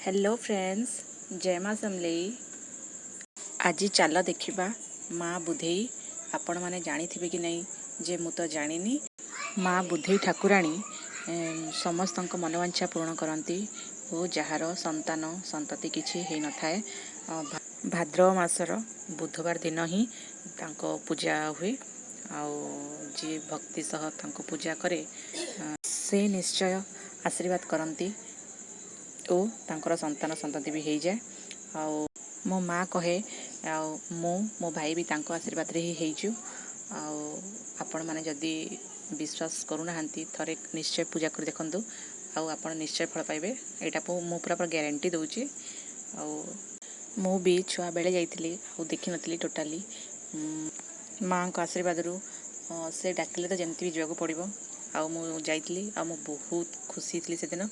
Hello friends, जय माँ समलेई। आज चल देखा माँ बुधेई। आपण मैंने जानी थे कि नहीं जे मु तो जानी। माँ बुधेई ठाकुराणी समस्त मनोवांछा पूर्ण करती और जार संतान संतति किसी हो न थाए। भाद्रव मासर बुधवार दिन ही पूजा हुए। जी भक्ति सह पूजा करे से निश्चय आशीर्वाद करती और तांकर संतान संतति भी हो जाए। मो माँ कहे मो भाई भी तांको आशीर्वाद रे ही हेजु। आपण माने जदि विश्वास करूना थरे निश्चय पूजा कर देखंतु आपण निश्चय फल पाइबे। एटा मु पूरा गारंटी दूची। मु भी छुआ बेले जाइथिली देखि नथली टोटाली माँ को आशीर्वाद रु से डाकिले तो जमती भी जाको पड़िबो। मु जाइथिली मु बहुत खुशी थी से दिन।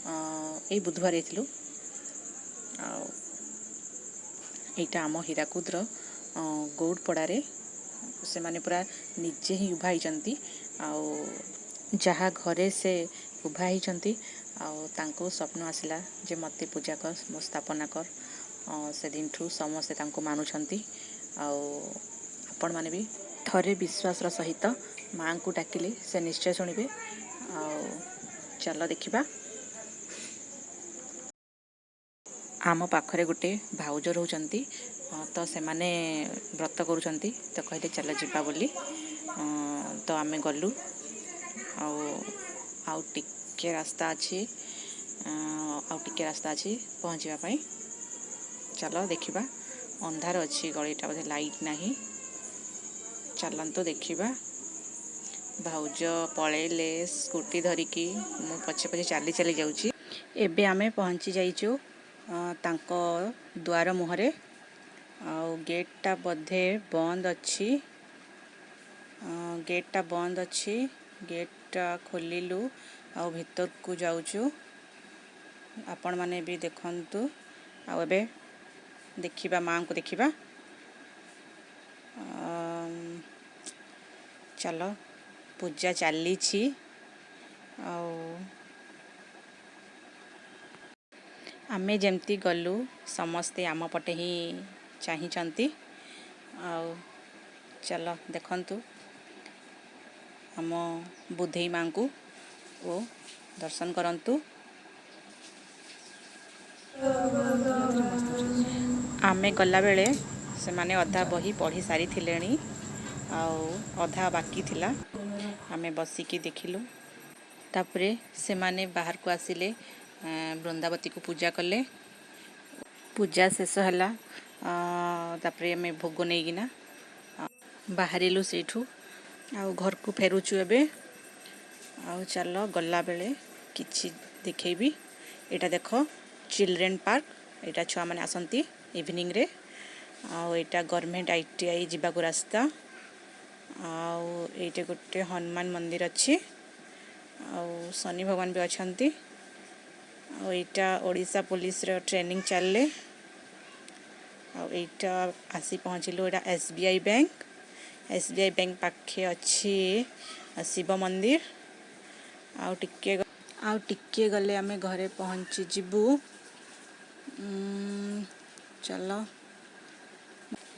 ये बुधवार आइलु। यहाँ आम हीराकुद्र गौड़पड़े से माने पूरा निजे ही उभा होती। जहाँ घरे से उभा होती स्वप्न आसला जे मत पूजा कर मो स्थापना कर। से दिन ठू समस्ते मानुंट। आपण मैंने भी थरे विश्वास सहित माँ को डाकिले से निश्चय शुणिबे। चल देखा आम पाखरे गोटे भाउज रोचंती तो से माने व्रत करुचंती तो कहले चल जिबा बोली। तो आमे गलु आउ टिके रास्ता अच्छी पहुँचवा पाई। चलो देखिबा अंधार अच्छी गलीटा बोधे लाइट नहीं। चलंतु देखिबा भाउज पलैले स्कूटी धरिकी मु पछे पछे चली चली जाऊँगी। एबे आमे पहुँची जाइचु तांको द्वार मुहरे। गेटटा बोधे बंद अच्छी। गेटटा बंद अच्छी। गेटटा खोलिलु आ भीतर को जाऊचु। आपण माने भी देखंतु। एबे देखिबा माँ को देखिबा। चलो पूजा चली आमे जमती गलु समस्ते आम पटे ही चाहिंचंती। चलो देखंतु आम बुधेई माँ को ओ दर्शन करंतु। आमे गला बेले से माने अधा बही पढ़ी सारी थिलेनी अधा बाकी थिला। आमे बसिकी देखिलु। तापरे से माने बाहर को आसिले वृंदावती को पूजा कले। पूजा शेष है। तापरे आमे भोग नहींकिना बाहरिलु सेठू घर को फेरुचु। एबे चलो गला बेले किछि देखेबी। एटा देखो चिल्ड्रेन पार्क। एटा छुआ माने आसंती इवनिंग रे। एटा गवर्नमेंट ITI जीवाको रास्ता। एटे गोटे हनुमान मंदिर अच्छी। शनि भगवान भी अच्छी। एटा ओडिशा पुलिस रो ट्रेनिंग चलले। एटा आसी पहुँचलु। एटा SBI बैंक। SBI बैंक पाखे अच्छी शिव मंदिर। टिके गले आमे घरे पहुँची जिबू। चलो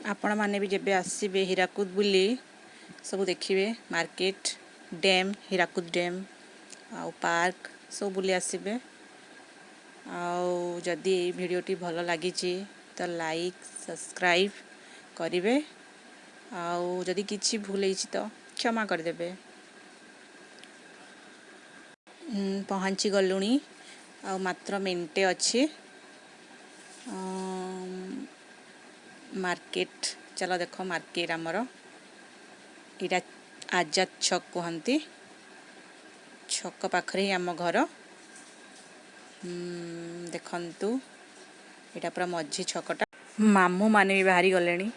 आपण माने भी जेबे आसीबे हीराकुद बुली सब देखिबे। Market dam Hirakud dam park सब बुली आसीबे। जदि ये वीडियोटी भल लगी तो लाइक सब्सक्राइब करिवे। जदि किछि भूल होइछि तो क्षमा करदेबे। पहुँची गलुणी मात्र मिनटे अच्छी। मार्केट चलो देखो मार्केट आमर इटा आजाद छक कहती। छक पाखरे ही आम घर। देखंतु एटा पूरा मझी छकटा। मामू माने भी बाहरी गलेनी।